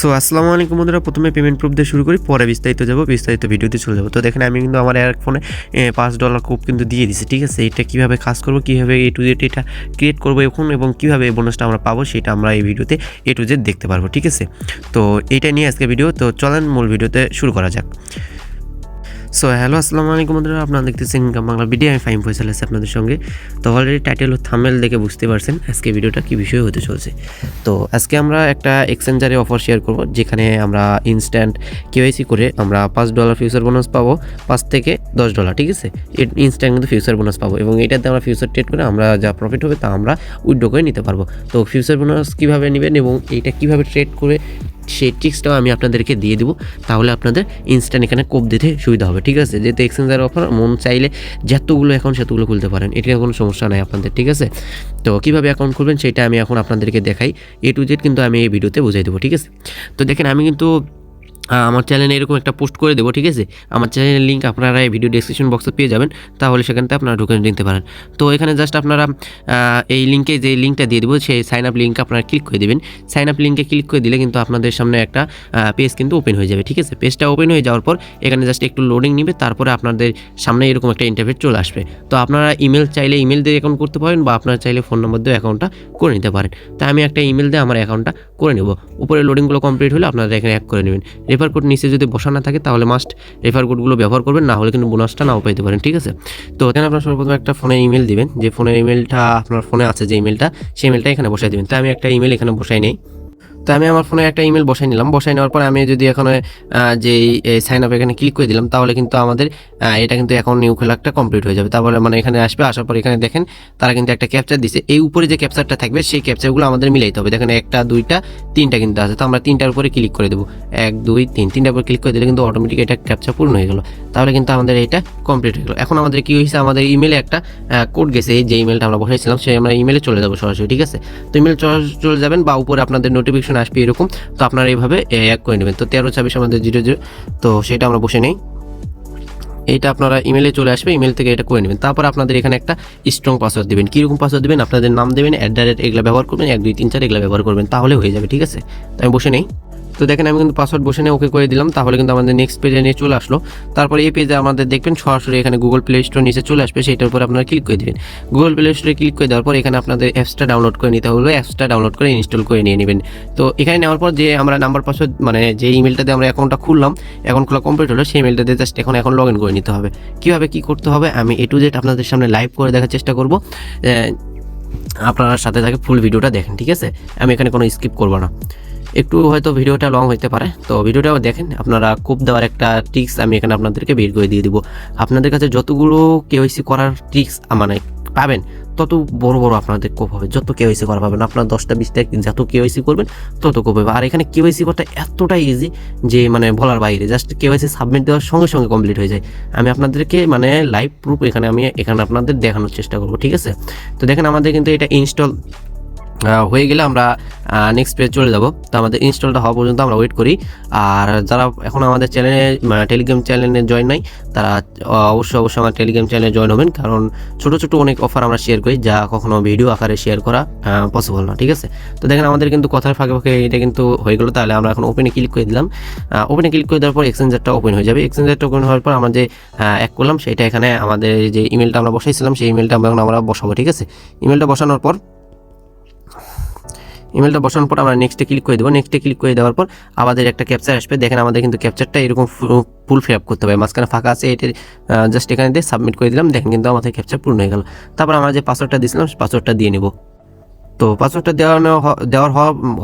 So আসসালামু আলাইকুম বন্ধুরা, প্রথমে পেমেন্ট প্রুফ দিয়ে শুরু করি, পরে বিস্তারিত ভিডিওতে চলে যাবো। তো দেখেন আমি কিন্তু আমার এক ফোনে $5 কোপ কিন্তু দিয়ে দিছি, ঠিক আছে। এটা কীভাবে কাজ করবো, কীভাবে A to Z এটা ক্রিয়েট করবো এখন এবং কীভাবে এই বোনাসটা আমরা পাবো সেটা আমরা এই ভিডিওতে A to Z দেখতে পারবো, ঠিক আছে। তো এইটা নিয়ে আজকে ভিডিও, তো চলেন মূল ভিডিওতে শুরু করা যাক। সো হ্যালো আসসালামু আলাইকুম বন্ধুরা, আপনারা দেখতেছেন ইনকাম বাংলা ভিডিও। আমি ফাহিম ফয়সাল আছি আপনাদের সঙ্গে। তো অলরেডি টাইটেল ও থাম্বনেল দেখে বুঝতে পারছেন আজকে ভিডিওটা কী বিষয় হতে চলছে। তো আজকে আমরা একটা এক্সচেঞ্জারে অফার শেয়ার করব, যেখানে আমরা ইনস্ট্যান্ট KYC করে আমরা $5 ফিউচার বোনাস পাবো, $5 থেকে $10, ঠিক আছে। ইনস্ট্যান্ট কিন্তু ফিউচার বোনাস পাবো এবং এটাতে আমরা ফিউচার ট্রেড করে আমরা যা প্রফিট হবে তা আমরা উইথড্র করে নিতে পারবো। তো ফিউচার বোনাস কীভাবে নেবেন এবং এইটা কীভাবে ট্রেড করে সেই ট্রিক্সটাও আমি আপনাদেরকে দিয়ে দেবো, তাহলে আপনাদের ইনস্ট্যান্ট এখানে কোপ দিতে সুবিধা হবে, ঠিক আছে। যেহেতু এক্সচেঞ্জার অফার, মন চাইলে যতগুলো অ্যাকাউন্ট সেতগুলো খুলতে পারেন, এটার কোনো সমস্যা নাই আপনাদের, ঠিক আছে। তো কীভাবে অ্যাকাউন্ট খুলবেন সেটা আমি এখন আপনাদেরকে দেখাই, A to Z কিন্তু আমি এই ভিডিওতে বুঝাই দেবো, ঠিক আছে। তো দেখেন আমি কিন্তু আমার চ্যানেলে এরকম একটা পোস্ট করে দেবো, ঠিক আছে। আমার চ্যানেলের লিঙ্ক আপনারা এই ভিডিও ডেসক্রিপশন বক্সে পেয়ে যাবেন, তাহলে সেখান থেকে আপনারা ঢুকে নিতে পারেন। তো এখানে জাস্ট আপনারা এই লিঙ্কে যে লিঙ্কটা দিয়ে দেবো সেই সাইন আপ লিঙ্কে আপনারা ক্লিক করে দেবেন। সাইন আপ লিঙ্কে ক্লিক করে দিলে কিন্তু আপনাদের সামনে একটা পেজ কিন্তু ওপেন হয়ে যাবে, ঠিক আছে। পেজটা ওপেন হয়ে যাওয়ার পর এখানে জাস্ট একটু লোডিং নেবে, তারপরে আপনাদের সামনে এরকম একটা ইন্টারফেস চলে আসবে। তো আপনারা ইমেল চাইলে ইমেল দিয়ে অ্যাকাউন্ট করতে পারেন, বা আপনারা চাইলে ফোন নম্বর দিয়ে অ্যাকাউন্টটা করে নিতে পারেন। তাই আমি একটা ইমেল দিয়ে আমার অ্যাকাউন্টটা করে নেব। উপরে লোডিংগুলো কমপ্লিট হলে আপনারা এখানে অ্যাড করে নেবেন। রেফার কোড নিচে যদি বসানো থাকে তাহলে মাস্ট রেফার কোডগুলো ব্যবহার করবেন, না হলে কিন্তু বোনাসটা নাও পেতে পারেন, ঠিক আছে। তো এখানে আপনার সর্বপ্রথম একটা ফোনে ইমেল দিবেন, যে ফোনের ইমেলটা আপনার ফোনে আছে যে ইমেলটা, সেই ইমেলটা এখানে বসাই দেবেন। তাই আমি একটা ইমেল এখানে বসাই নেই। তো আমি আমার ফোনে একটা ইমেল বসাই নিলাম। বসাই নেওয়ার পরে আমি যদি এখানে যে সাইন আপ এখানে ক্লিক করে দিলাম, তাহলে কিন্তু আমাদের এটা কিন্তু অ্যাকাউন্ট নিউ খোলা একটা কমপ্লিট হয়ে যাবে। তারপরে মানে এখানে আসবে, আসার পর এখানে দেখেন তারা কিন্তু একটা ক্যাপচার দিছে। এই উপরে যে ক্যাপচারটা থাকবে সেই ক্যাপচারগুলো আমাদের মিলাইতে হবে। দেখেন 1, 2, 3টা কিন্তু আছে, তো আমরা 3টার উপরে ক্লিক করে দেবো। 1, 2, 3, 3টার উপরে ক্লিক করে দিলে কিন্তু অটোমেটিক এটা ক্যাপচার পূর্ণ হয়ে গেল। তাহলে কিন্তু আমাদের এটা কমপ্লিট হয়ে গেল। এখন আমাদের কি হয়েছে, আমাদের ইমেলে একটা কোড গেছে, যে ইমেলটা আমরা বসাইছিলাম সেই আমরা ইমেলে চলে যাবো সরাসরি, ঠিক আছে। তো ইমেল চলে যাবেন, বা উপরে আপনাদের নোটিফিকেশন আসবে এরকম। তো আপনারা এইভাবে এক করে নেবেন। তো 1326 আমাদের 00, তো সেটা আমরা বসে নেই। এইটা আপনারা ইমেলে চলে আসবে, ইমেল থেকে এটা করে নেবেন। তারপর আপনাদের এখানে একটা স্ট্রং পাসওয়ার্ড দেবেন। কীরকম পাসওয়ার্ড দেবেন, আপনাদের নাম দেবেন, @ এগুলো ব্যবহার করবেন, 1, 2, 3, 4 এগুলো ব্যবহার করবেন, তাহলে হয়ে যাবে, ঠিক আছে। তো আমি বসে নেই। তো দেখেন আমি কিন্তু পাসওয়ার্ড বসে নিয়ে ওকে করে দিলাম, তাহলে কিন্তু আমাদের নেক্সট পেজে নিয়ে চলে আসলো। তারপরে এই পেজে আমাদের দেখবেন সরাসরি এখানে গুগল প্লে স্টোর নিচে চলে আসবে, সেইটার উপর আপনারা ক্লিক করে দেবেন। গুগল প্লে স্টোরে ক্লিক করে দেওয়ার পর এখানে আপনাদের অ্যাপসটা ডাউনলোড করে নিতে হবে, অ্যাপসটা ডাউনলোড করে ইনস্টল করে নিয়ে নেবেন। তো এখানে নেওয়ার পর যে আমরা নাম্বার পাসওয়ার্ড মানে যে ইমেলটাতে আমরা অ্যাকাউন্টটা খুললাম, অ্যাকাউন্ট খোলা কমপ্লিট হলো, সেই ইমেলটাতে জাস্ট এখন লগ ইন করে নিতে হবে। কীভাবে কী করতে হবে আমি A to Z আপনাদের সামনে লাইভ করে দেখার চেষ্টা করব। আপনারা সাথে থাকে ফুল ভিডিওটা দেখেন, ঠিক আছে। আমি এখানে কোনো স্কিপ করবো না, একটু হয়তো ভিডিওটা লং হতে পারে, তো ভিডিওটাও দেখেন। আপনারা কোপ দেওয়ার একটা ট্রিক্স আমি এখানে আপনাদেরকে বের করে দিয়ে দিব। আপনাদের কাছে যতগুলো KYC করার ট্রিক্স মানে পাবেন, তত বড় বড় আপনাদের কোপ হবে। যত KYC করা পাবেন, আপনার 10টা 20টা যত KYC করবেন তত কোপ হবে। আর এখানে KYC করতে এতটাই ইজি যে মানে বলার বাইরে, জাস্ট KYC সাবমিট দেওয়ার সঙ্গে সঙ্গে কমপ্লিট হয়ে যায়। আমি আপনাদেরকে মানে লাইভ প্রুফ এখানে আপনাদের দেখানোর চেষ্টা করব, ঠিক আছে। তো দেখেন আমাদের কিন্তু এটা ইনস্টল হয়ে গেলে আমরা নেক্সট পেজ চলে যাব। তো আমাদের ইনস্টলটা হওয়া পর্যন্ত আমরা ওয়েট করি। আর যারা এখন আমাদের চ্যানেলে টেলিগ্রাম চ্যানেলে জয়েন নাই, তারা অবশ্যই আমার টেলিগ্রাম চ্যানেলে জয়েন হবেন, কারণ ছোটো ছোটো অনেক অফার আমরা শেয়ার করি যা কখনো ভিডিও আকারে শেয়ার করা পসিবল না, ঠিক আছে। তো দেখেন আমাদের কিন্তু কথার ফাঁকে ফাঁকে এটা কিন্তু হয়ে গেলো। তাহলে আমরা এখন ওপেনে ক্লিক করে দিলাম। ওপেনে ক্লিক করে দেওয়ার পর এক্সচেঞ্জারটা ওপেন হয়ে যাবে। এক্সচেঞ্জারটা ওপেন হওয়ার পর আমরা যে এক করলাম সেটা এখানে আমাদের যে ইমেলটা আমরা বসাইছিলাম সেই ইমেলটা আমরা বসাবো, ঠিক আছে। ইমেলটা বসানোর পর আমরা নেক্সটে ক্লিক করে দেবো। নেক্সটে ক্লিক করে দেওয়ার পর আমাদের একটা ক্যাপচার আসবে। দেখেন আমাদের কিন্তু ক্যাপচারটা এরকম ফুল ফিল আপ করতে হবে, মাঝখানে ফাঁকা আছে, এটা জাস্ট এখানে দিয়ে সাবমিট করে দিলাম। দেখেন কিন্তু আমাদের ক্যাপচার পূর্ণ হয়ে গেল। তারপর আমরা যে পাসওয়ার্ডটা দিয়েছিলাম পাসওয়ার্ডটা দিয়ে নেব। তো পাসওয়ার্ডটা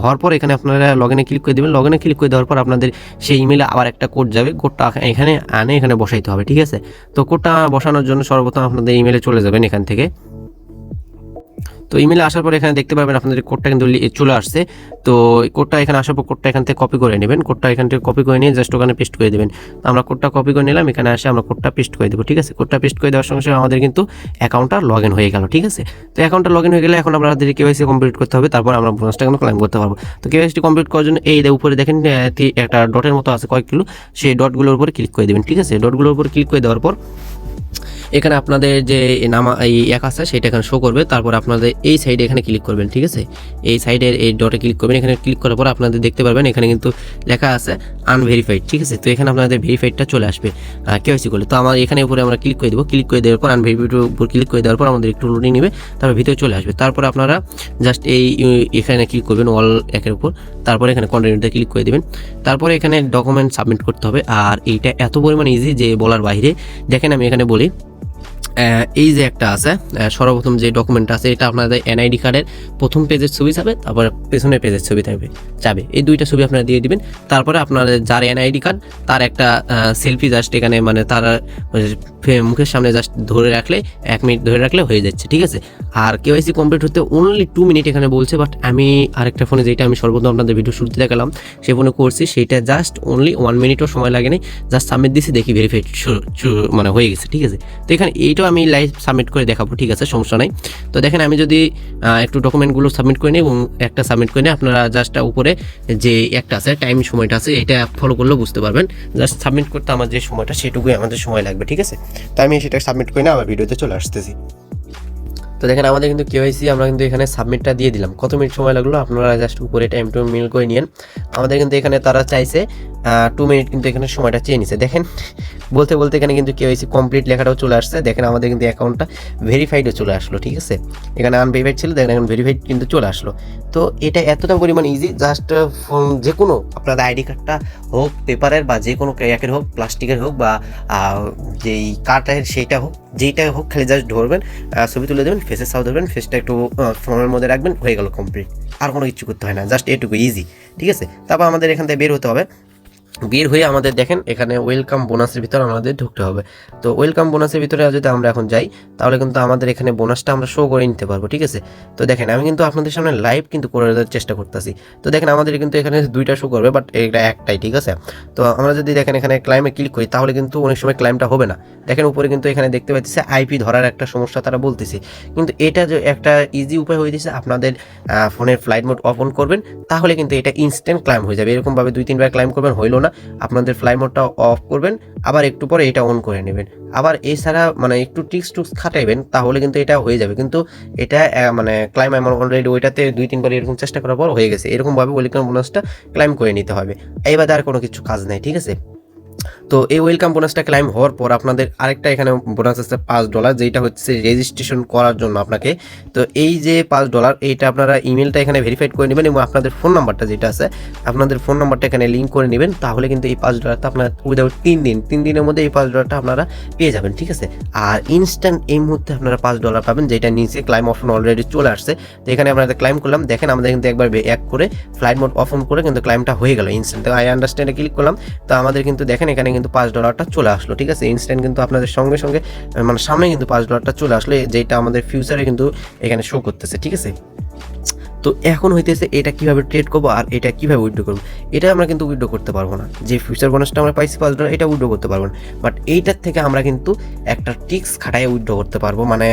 হওয়ার পর এখানে আপনারা লগ ইনে ক্লিক করে দেবেন। লগ ইনে ক্লিক করে দেওয়ার পর আপনাদের সেই ইমেলে আবার একটা কোড যাবে, কোডটা এখানে বসাইতে হবে, ঠিক আছে। তো কোডটা বসানোর জন্য সর্বপ্রথম আপনাদের ইমেলে চলে যাবেন এখান থেকে। তো ইমেলে আসার পর এখানে দেখতে পাবেন আপনাদের কোডটা কিন্তু চলে আসছে। তো কোডটা এখানে আসার পর কোডটা এখান থেকে কপি করে নেবেন। কোডটা এখান থেকে কপি করে নিয়ে জাস্ট ওখানে পেস্ট করে দেবেন। আমরা কোডটা কপি করে নিলাম, এখানে আসে আমরা কোডটা পেস্ট করে দেবো, ঠিক আছে। কোডটা পেস্ট করে দেওয়ার সঙ্গে সঙ্গে আমাদের কিন্তু অ্যাকাউন্টটা লগ ইন হয়ে গেল, ঠিক আছে। তো অ্যাকাউন্টটা লগ ইন হয়ে গেলে এখন আপনাদের KYC কমপ্লিট করতে হবে, তারপর আমরা বোনাসটা কিন্তু ক্লেম করতে পারবো। তো KYC কমপ্লিট করার জন্য এই উপরে দেখেন একটা ডটের মতো আছে কয়েকগুলো, সেই ডটগুলোর উপরে ক্লিক করে দেবেন, ঠিক আছে। ডটগুলোর উপরে ক্লিক করে দেওয়ার পর এখানে আপনাদের যে নাম এই এক আছে সেটা এখানে শো করবে। তারপর আপনাদের এই সাইডে এখানে ক্লিক করবেন, ঠিক আছে, এই সাইডের এই ডটে ক্লিক করবেন। এখানে ক্লিক করার পর আপনাদের দেখতে পারবেন এখানে কিন্তু লেখা আছে আনভেরিফাইড, ঠিক আছে। তো এখানে আপনাদের ভেরিফাইডটা চলে আসবে কেওয়াইসি করলে। তো আমার এখানে উপরে আমরা ক্লিক করে দেবো, ক্লিক করে দেওয়ার পর আনভেরিফাইড উপর ক্লিক করে দেওয়ার পর আমাদের একটু লোডিং নেবে, তারপর ভিতরে চলে আসবে। তারপর আপনারা জাস্ট এখানে ক্লিক করবেন অল একের উপর, তারপরে এখানে কন্টিনিউতে ক্লিক করে দেবেন। তারপরে এখানে ডকুমেন্ট সাবমিট করতে হবে। আর এইটা এত পরিমাণ ইজি যে বলার বাইরে। দেখেন আমি এখানে বলি, এই যে একটা আছে সর্বপ্রথম যে ডকুমেন্ট আছে এটা আপনাদের এনআইডি কার্ডের প্রথম পেজের ছবি যাবে, তারপর পেছনের পেজের ছবি থাকবে যাবে, এই দুইটা ছবি আপনারা দিয়ে দিবেন। তারপরে আপনাদের যার এনআইডি কার্ড তার একটা সেলফি জাস্ট এখানে মানে তার মুখের সামনে জাস্ট ধরে রাখলে 1 মিনিট ধরে রাখলে হয়ে যাচ্ছে, ঠিক আছে। আর কেওয়াইসি কমপ্লিট হতে অনলি 2 মিনিট এখানে বলছে, বাট আমি আরেকটা ফোনে যেটা আমি সর্বপ্রথম আপনাদের ভিডিও শুরুতে দেখালাম সেই ফোনে করছি, সেটা জাস্ট অনলি 1 মিনিটও সময় লাগেনি। জাস্ট সাবমিট দিছি, দেখি ভেরিফাইড মানে হয়ে গেছে, ঠিক আছে। তো এখানে এইটাও আমি লাইভ সাবমিট করে দেখাবো, ঠিক আছে, সমস্যা নাই। তো দেখেন আমি যদি একটু ডকুমেন্টগুলো সাবমিট করে নিই এবং একটা সাবমিট করে নিই, আপনারা জাস্ট উপরে যে একটা আছে টাইম সময়টা আছে এটা ফলো করলেও বুঝতে পারবেন। জাস্ট সাবমিট করতে আমার যে সময়টা সেটুকুই আমাদের সময় লাগবে, ঠিক আছে। তো আমি সেটা সাবমিট করে নিয়ে আবার ভিডিওতে চলে আসতেছি। তো দেখেন আমাদের কিন্তু কেওয়াইসি আমরা কিন্তু এখানে সাবমিটটা দিয়ে দিলাম। কত মিনিট সময় লাগলো আপনারা জাস্ট উপরে টাইম টু মিল করে নিন। আমাদের কিন্তু এখানে তারা চাইছে 2 মিনিট, কিন্তু এখানে সময়টা চেয়ে নিছে। দেখেন বলতে বলতে এখানে কিন্তু কেওয়াইসি কমপ্লিট লেখাটাও চলে আসছে। দেখেন আমাদের কিন্তু অ্যাকাউন্টটা ভেরিফাইডও চলে আসলো, ঠিক আছে। এখানে আনভেরিফাইড ছিল, দেখেন এখন ভেরিফাইড কিন্তু চলে আসলো। তো এটা এতটা পরিমাণ ইজি, জাস্ট যে কোনো আপনাদের আইডি কার্ডটা হোক পেপারের বা যে কোনো ক্যাকের হোক, প্লাস্টিকের হোক বা যেই কার্ডের সেইটা হোক, যেইটা হোক, খালি জাস্ট ধরবেন, ছবি তুলে দেবেন, ফেসের সাউ ধরবেন, ফেসটা একটু ফোনের মধ্যে রাখবেন, হয়ে গেল কমপ্লিট। আর কোনো কিছু করতে হয় না, জাস্ট এটুকু ইজি, ঠিক আছে। তারপর আমাদের এখান থেকে বের হতে হবে। বের হয়ে আমাদের দেখেন এখানে ওয়েলকাম বোনাসের ভিতরে আমাদের ঢুকতে হবে। তো ওয়েলকাম বোনাসের ভিতরে যদি আমরা এখন যাই তাহলে কিন্তু আমাদের এখানে বোনাসটা আমরা শো করে নিতে পারবো, ঠিক আছে। তো দেখেন আমি কিন্তু আপনাদের সামনে লাইভ কিন্তু করে দেওয়ার চেষ্টা করতেছি। তো দেখেন আমাদের কিন্তু এখানে 2টা শো করবে, বাট এটা একটাই, ঠিক আছে। তো আমরা যদি দেখেন এখানে ক্লাইমে ক্লিক করি তাহলে কিন্তু অনেক সময় ক্লাইমটা হবে না। দেখেন উপরে কিন্তু এখানে দেখতে পাচ্ছি আইপি ধরার একটা সমস্যা তারা বলতেছে, কিন্তু এটা যে একটা ইজি উপায় হয়ে দিয়েছে, আপনাদের ফোনের ফ্লাইট মোড অফ অন করবেন তাহলে কিন্তু এটা ইনস্ট্যান্ট ক্লাইম হয়ে যাবে। এরকমভাবে 2-3 বার ক্লাইম করবেন, হইলো না, আপনাদের ফ্লাই মোডটা অফ করবেন, আবার একটু পরে এটা অন করে নেবেন। আবার এছাড়া মানে একটু ট্রিক্স খাটাইবেন তাহলে কিন্তু এটা হয়ে যাবে। কিন্তু এটা মানে ক্লাইম আমার অলরেডি ওইটাতে 2-3 বার এরকম চেষ্টা করার পর হয়ে গেছে। এরকমভাবে ওয়েলকাম বোনাসটা ক্লাইম করে নিতে হবে। এইবার আর কোনো কিছু কাজ নাই, ঠিক আছে। তো এই ওয়েলকাম বোনাসটা ক্লাইম হওয়ার পর আপনাদের আরেকটা এখানে বোনাস আছে $5, যেটা হচ্ছে রেজিস্ট্রেশন করার জন্য আপনাকে। তো এই যে $5 এইটা আপনারা ইমেলটা এখানে ভেরিফাইড করে নেবেন এবং আপনাদের ফোন নাম্বারটা যেটা আছে আপনাদের ফোন নাম্বারটা এখানে লিঙ্ক করে নেবেন, তাহলে কিন্তু এই $5টা আপনার উইদাউট 3 দিনের মধ্যে এই $5টা আপনারা পেয়ে যাবেন, ঠিক আছে। আর ইনস্ট্যান্ট এই মুহূর্তে আপনারা $5 পাবেন, যেটা নিচে ক্লাইম অপশন অলরেডি চলে আসছে। তো এখানে আপনারা ক্লাইম করলাম, দেখেন আমাদের কিন্তু একবার এক করে ফ্লাইট মোড অফ অন করে কিন্তু ক্লাইমটা হয়ে গেল ইনস্ট্যান্ট। আই আন্ডারস্ট্যান্ডে ক্লিক করলাম, তো আমাদের কিন্তু দেখেন এখানে কিন্তু $5টা চলে আসলো, ঠিক আছে। ইনস্ট্যান্ট কিন্তু আপনাদের সঙ্গে সঙ্গে মানে সামনে কিন্তু $5টা চলে আসলো, যেটা আমাদের ফিউচারে কিন্তু এখানে শো করতেছে, ঠিক আছে। তো এখন হইতেছে এটা কিভাবে ট্রেড করবো আর এটা কিভাবে উইথড্র করবো। এটা আমরা কিন্তু উইথড্র করতে পারবো না, যে ফিউচার বোনাসটা আমরা পাইছি $5 এটা উইথড্র করতে পারবো না। বাট এইটার থেকে আমরা কিন্তু একটা ট্রিক্স খাটাই উইথড্র করতে পারবো, মানে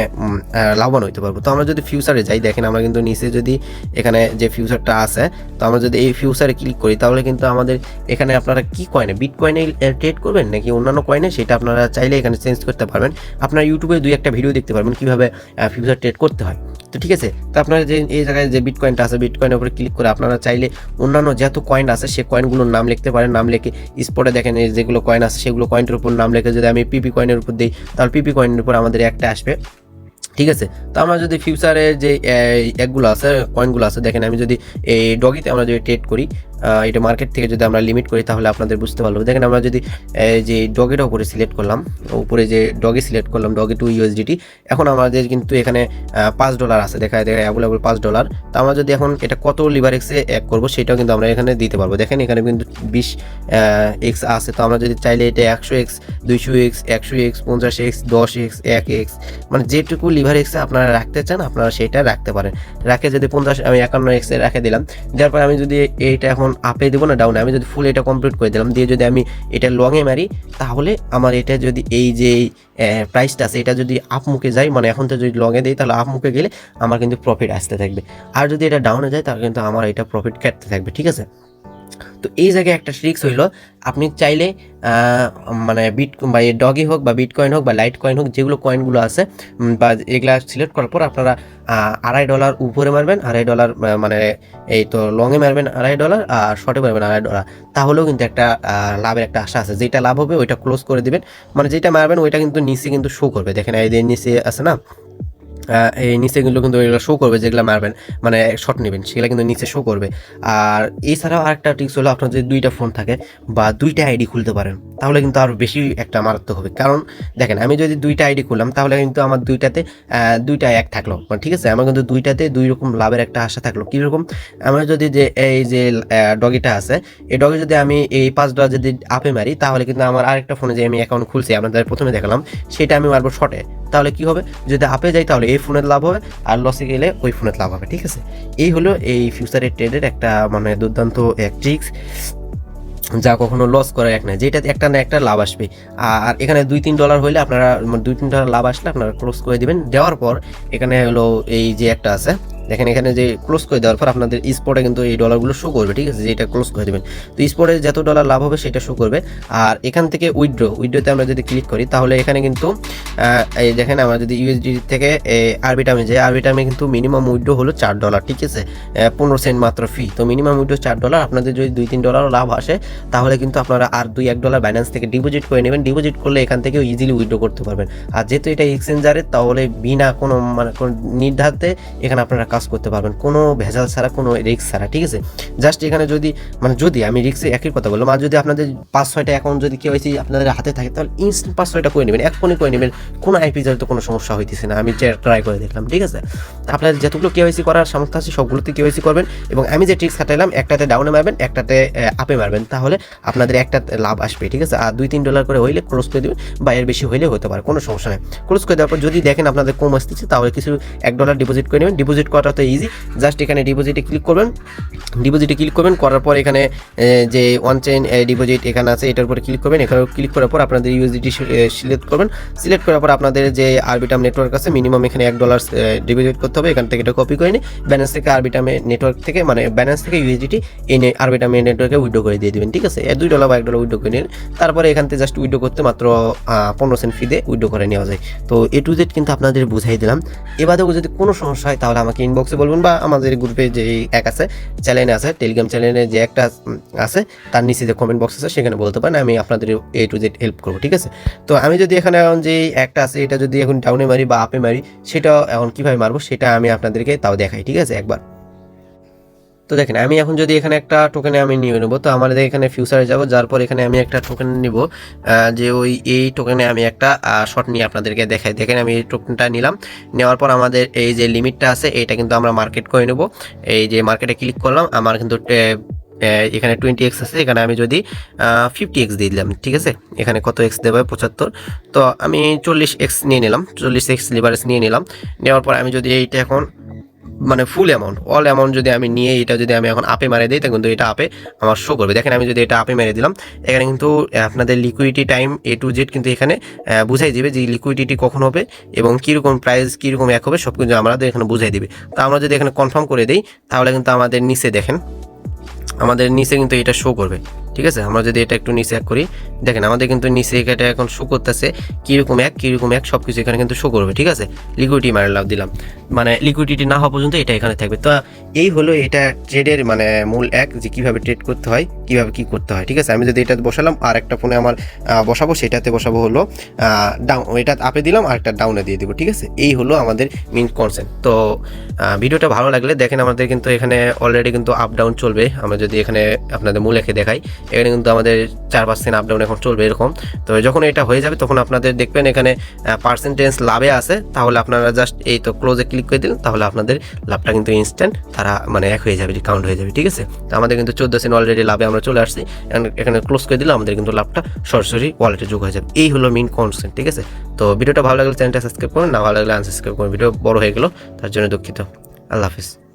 লাভবান হইতে পারবো। তো আমরা যদি ফিউচারে যাই, দেখেন আমরা কিন্তু নিচে যদি এখানে যে ফিউচারটা আছে, তো আমরা যদি এই ফিউচারে ক্লিক করি তাহলে কিন্তু আমাদের এখানে আপনারা কি কয়েনে, বিটকয়েনে ট্রেড করবেন নাকি অন্যান্য কয়েনে, সেটা আপনারা চাইলে এখানে চেঞ্জ করতে পারবেন। আপনারা ইউটিউবে 2-1টা ভিডিও দেখতে পারবেন কীভাবে ফিউচার ট্রেড করতে হয়। তো ঠিক আছে, তো আপনারা যে এই জায়গায় যে বিটকয়েনটা আছে বিটকয়েনের উপরে ক্লিক করে আপনারা চাইলে অন্যান্য যত কয়েন আছে সে কয়েনগুলোর নাম লিখতে পারেন। নাম লিখে স্পটে দেখেন যেগুলো কয়েন আছে সেগুলো কয়েনের উপর নাম লিখে যদি আমি পিপি কয়েনের উপর দিই তাহলে পিপি কয়েনের উপর আমাদের একটা আসবে, ঠিক আছে। তো আমরা যদি ফিউচারে যে একগুলো আছে কয়েনগুলো আছে, দেখেন আমি যদি এই ডগিতে আমরা যদি ট্রেড করি, এটা মার্কেট থেকে যদি আমরা লিমিট করি তাহলে আপনাদের বুঝতে পারবো। দেখেন আমরা যদি যে ডগেটা উপরে সিলেক্ট করলাম, উপরে যে ডগে সিলেক্ট করলাম, ডগে টু USDT, এখন আমাদের কিন্তু এখানে $5 আছে, দেখা অ্যাভেলেবল $5। তো আমরা যদি এখন এটা কত লিভারেক্সে এক করবো সেটাও কিন্তু আমরা এখানে দিতে পারবো। দেখেন এখানে কিন্তু 20x আছে, তো আমরা যদি চাইলে এটা 100x 200x 100x 50x 10x 1x মানে যেটুকু লিভারেক্সে আপনারা রাখতে চান আপনারা সেটা রাখতে পারেন। রাখে যদি 50 আমি 51x এ রাখে দিলাম, যার পর আমি যদি এইটা এখন আপে দেবো না ডাউনে, আমি যদি ফুল এটা কমপ্লিট করে দিলাম দিয়ে যদি আমি এটা লংয়ে মারি তাহলে আমার এটা যদি এই যে প্রাইসটা আছে এটা যদি আপ মুখে যায়, মানে এখন তো যদি লংয়ে দিই তাহলে আপ মুখে গেলে আমার কিন্তু প্রফিট আসতে থাকবে, আর যদি এটা ডাউনে যায় তাহলে কিন্তু আমার এটা প্রফিট কাটতে থাকবে, ঠিক আছে। তো তো এই জায়গায় একটা ট্রিক্স হইলো, আপনি চাইলে মানে ডগি হোক বা বিটকয়েন হোক বা লাইট কয়েন হোক, যেগুলো কয়েনগুলো আছে বা এগুলা সিলেক্ট করার পর আপনারা $2.5 উপরে মারবেন, $2.5 মানে এই তো লংয়ে মারবেন $2.5 আর শর্টে মারবেন $2.5, তাহলেও কিন্তু একটা লাভের একটা আশা আছে। যেটা লাভ হবে ওইটা ক্লোজ করে দিবেন, মানে যেটা মারবেন ওইটা কিন্তু নিচে কিন্তু শো করবে। দেখেন এই যে নিচে আছে না, এই নিচেগুলো কিন্তু এগুলো শো করবে, যেগুলো মারবেন মানে শট নেবেন সেগুলো কিন্তু নিচে শো করবে। আর এছাড়াও আরেকটা ট্রিক্স হলো, আপনার যদি 2টা ফোন থাকে বা 2টা আইডি খুলতে পারেন, তাহলে কিন্তু আরও বেশি একটা মারাত্মক হবে। কারণ দেখেন আমি যদি 2টা আইডি খুললাম, তাহলে কিন্তু আমার 2টাতে 2টা এক থাকলো, মানে ঠিক আছে, আমার কিন্তু 2টাতে 2 রকম লাভের একটা আশা থাকলো। কীরকম, আমার যদি যে এই যে ডগিটা আছে, এই ডগে যদি আমি এই $5 যদি আপে মারি, তাহলে কিন্তু আমার আরেকটা ফোনে যে আমি অ্যাকাউন্ট খুলছি আপনাদের প্রথমে দেখালাম, সেটা আমি মারবো শর্টে। তাহলে কি হবে, যদি আপে যাই তাহলে এই ফোনের লাভ হবে, আর লসে গেলে ওই ফোনের লাভ হবে। ঠিক আছে, এই হলো এই ফিউচারের ট্রেডের একটা মানে দুর্দান্ত এক ট্রিক্স, যা কখনো লস করা এক না, যেটা একটা না একটা লাভ আসবে। আর এখানে $2-3 হইলে আপনারা $2-3 লাভ আসলে আপনারা ক্লোজ করে দিবেন। দেওয়ার পর এখানে হলো এই যে একটা আছে, দেখেন এখানে যে ক্লোজ করে দেওয়ার পর আপনাদের স্পটে কিন্তু এই ডলারগুলো শো করবে। ঠিক আছে, যেটা ক্লোজ করে দেবেন, তো স্পটে যত ডলার লাভ হবে সেটা শো করবে। আর এখান থেকে উইথড্রোতে আমরা যদি ক্লিক করি, তাহলে এখানে কিন্তু এই দেখেন আমরা যদি ইউএসডি থেকে আরবিটামে যাই, আরবিটামে কিন্তু মিনিমাম উইথড্রো হলো $4। ঠিক আছে, 15 সেন্ট মাত্র ফি। তো মিনিমাম উইথড্রো $4। আপনাদের যদি $2-3 লাভ আসে, তাহলে কিন্তু আপনারা আর $2-1 বাইন্যান্স থেকে ডিপোজিট করে নেবেন। ডিপোজিট করলে এখান থেকেও ইজিলি উইথড্রো করতে পারবেন। আর যেহেতু এটা এক্সচেঞ্জারে, তাহলে বিনা কোনো মানে কোনো নির্ধারিতে এখানে আপনারা কাজ করতে পারবেন, কোনো ভেজাল ছাড়া, কোনো রিস্ক ছাড়া। ঠিক আছে, জাস্ট এখানে যদি আমি রিস্কে একই কথা বললাম, আর যদি আপনাদের 5-6টা অ্যাকাউন্ট যদি কেওয়াইসি আপনাদের হাতে থাকে, তাহলে ইনস্ট্যান্ট 5-6টা করে নেবেন, এখনই করে নেবেন, কোনো আইপি যাতে কোনো সমস্যা হইতেছে না। আমি ট্রাই করে দেখলাম। ঠিক আছে, আপনাদের যতগুলো কেওয়াইসি করার সামর্থ্য আছে সবগুলোতে কেওয়াইসি করবেন, এবং আমি যে ট্রিক্স খাটাইলাম, একটাতে ডাউনে মারবেন, একটাতে আপে মারবেন, তাহলে আপনাদের একটা লাভ আসবে। ঠিক আছে, আর $2-3 করে হইলে ক্লোজ করে দেবেন, বা এর বেশি হইলে হতে পারে, কোনো সমস্যা নেই। ক্লোজ করে দেওয়ার পর যদি দেখেন আপনাদের কম আসতেছে, তাহলে কিছু $1 ডিপোজিট করে নেবেন। ডিপোজিট করাটা তো ইজি, জাস্ট এখানে ডিপোজিটে ক্লিক করবেন। করার পর এখানে যে ওয়ান চেইন ডিপোজিট এখানে আছে, এটার উপরে ক্লিক করবেন। এখানে ক্লিক করার পর আপনাদের ইউএসডিটি সিলেক্ট করবেন। সিলেক্ট করার পর আপনাদের যে আরবিটাম নেটওয়ার্ক আছে, মিনিমাম এখানে $1 ডিপোজিট করতে হবে। এখান থেকে এটা কপি করে নিই, ব্যালেন্স থেকে আরবিটামে নেটওয়ার্ক থেকে, মানে ব্যালেন্স থেকে ইউএসডিটি এই আরবিটামে নেটওয়ার্কে উইথড্র করে দিয়ে দেবেন। ঠিক আছে, $2 বা $1 উইথড্র করে নিন। তারপরে এখান থেকে জাস্ট উইথড্র করতে মাত্র 15 সেন্ট ফি দিয়ে উইথড্র করে নেওয়া যায়। তো A to Z কিন্তু আপনাদের বুঝাই দিলাম। এবারেও যদি কোনো সমস্যা হয়, তাহলে আমাকে ইনবক্সে বলবেন, বা আমাদের গ্রুপে যে এক আছে, চ্যানেলে আছে, টেলিগ্রাম চ্যানেলে যে একটা আছে, তার নিচে যে কমেন্ট বক্স আছে সেখানে বলতে পারেন, আমি আপনাদের A to Z হেল্প করবো। ঠিক আছে, তো আমি যদি এখানে এখন যে একটা আছে, এটা যদি এখন ডাউনে মারি বা আপে মারি, সেটা এখন কীভাবে মারবো সেটা আমি আপনাদেরকে তাও দেখাই। ঠিক আছে, একবার তো দেখেন আমি এখন যদি এখানে একটা টোকেনে আমি নিয়ে নেবো, তো আমাদের এখানে ফিউচারে যাব, যার পর এখানে আমি একটা টোকেন নিব, যে এই টোকেনে আমি একটা শর্ট নিয়ে আপনাদেরকে দেখাই। দেখেন আমি এই টোকেনটা নিলাম, নেওয়ার পর আমাদের এই যে লিমিটটা আছে, এটা কিন্তু আমরা মার্কেট করে নেব। এই যে মার্কেটে ক্লিক করলাম, আমার কিন্তু এখানে 20x আছে, এখানে আমি যদি 50x দিয়ে দিলাম। ঠিক আছে, এখানে কত এক্স দেবে, 75, তো আমি 40x নিয়ে নিলাম, 40x লিভারেজ নিয়ে নিলাম। নেওয়ার পর আমি যদি এইটা এখন মানে ফুল অ্যামাউন্ট, অল অ্যামাউন্ট যদি আমি নিয়ে এটা যদি আমি এখন আপে মারে দিই, কিন্তু এটা আপে আমার শো করবে। দেখেন আমি যদি এটা আপে মেরে দিলাম, এখানে কিন্তু আপনাদের liquidity time A to Z কিন্তু এখানে বুঝাই দিবে যে লিকুইডিটি কখন হবে এবং কীরকম প্রাইস কীরকম এক হবে, সব কিছু আমাদের এখানে বুঝাই দিবে। তো আমরা যদি এখানে কনফার্ম করে দিই, তাহলে কিন্তু আমাদের নিচে দেখেন, আমাদের নিচে কিন্তু এটা শো করবে। ঠিক আছে, আমরা যদি এটা একটু নিচে এক করি, দেখেন আমাদের কিন্তু নিচে এটা এখন শো করতেছে কীরকম এক সব কিছু এখানে কিন্তু শো করবে। ঠিক আছে, লিকুইডিটি লাভ দিলাম, মানে লিকুইডিটি না হওয়া পর্যন্ত এটা এখানে থাকবে। তো এই হলো এটা ট্রেডের মানে মূল যে কীভাবে ট্রেড করতে হয়, কীভাবে কী করতে হয়। ঠিক আছে, আমি যদি এটা বসালাম, আর একটা ফোনে আমার বসাবো, সেটাতে বসাবো হলো ডাউন, এটা আপে দিলাম আর একটা ডাউনে দিয়ে দিব। ঠিক আছে, এই হলো আমাদের মেইন কনসেপ্ট। তো ভিডিওটা ভালো লাগলে দেখেন, আমাদের কিন্তু এখানে অলরেডি কিন্তু আপ ডাউন চলবে। আমরা যদি এখানে আপনাদের মূল লেখে দেখাই, এখানে কিন্তু আমাদের 4% আপ ডাউন এখন চলবে এরকম। তো যখন এটা হয়ে যাবে, তখন আপনাদের দেখবেন এখানে পার্সেন্টেজ লাভে আছে, তাহলে আপনারা জাস্ট এই তো ক্লোজে ক্লিক করে দিলেন, তাহলে আপনাদের লাভটা কিন্তু ইনস্ট্যান্ট তারা মানে এক হয়ে যাবে, কাউন্ট হয়ে যাবে। ঠিক আছে, তো আমাদের কিন্তু 14 সেন্ট অলরেডি লাভে আমরা চলে আসছি, এখানে ক্লোজ করে দিলে আমাদের কিন্তু লাভটা সরাসরি ওয়ালেটে যোগ হয়ে যাবে। এই হলো মেইন কনসেপ্ট। ঠিক আছে, তো ভিডিওটা ভালো লাগলে চ্যানেলটা সাবস্ক্রাইব করুন, না ভালো লাগলে আনসাবস্ক্রাইব করুন। ভিডিও বড় হয়ে গেল, তার জন্য দুঃখিত। আল্লাহ হাফিজ।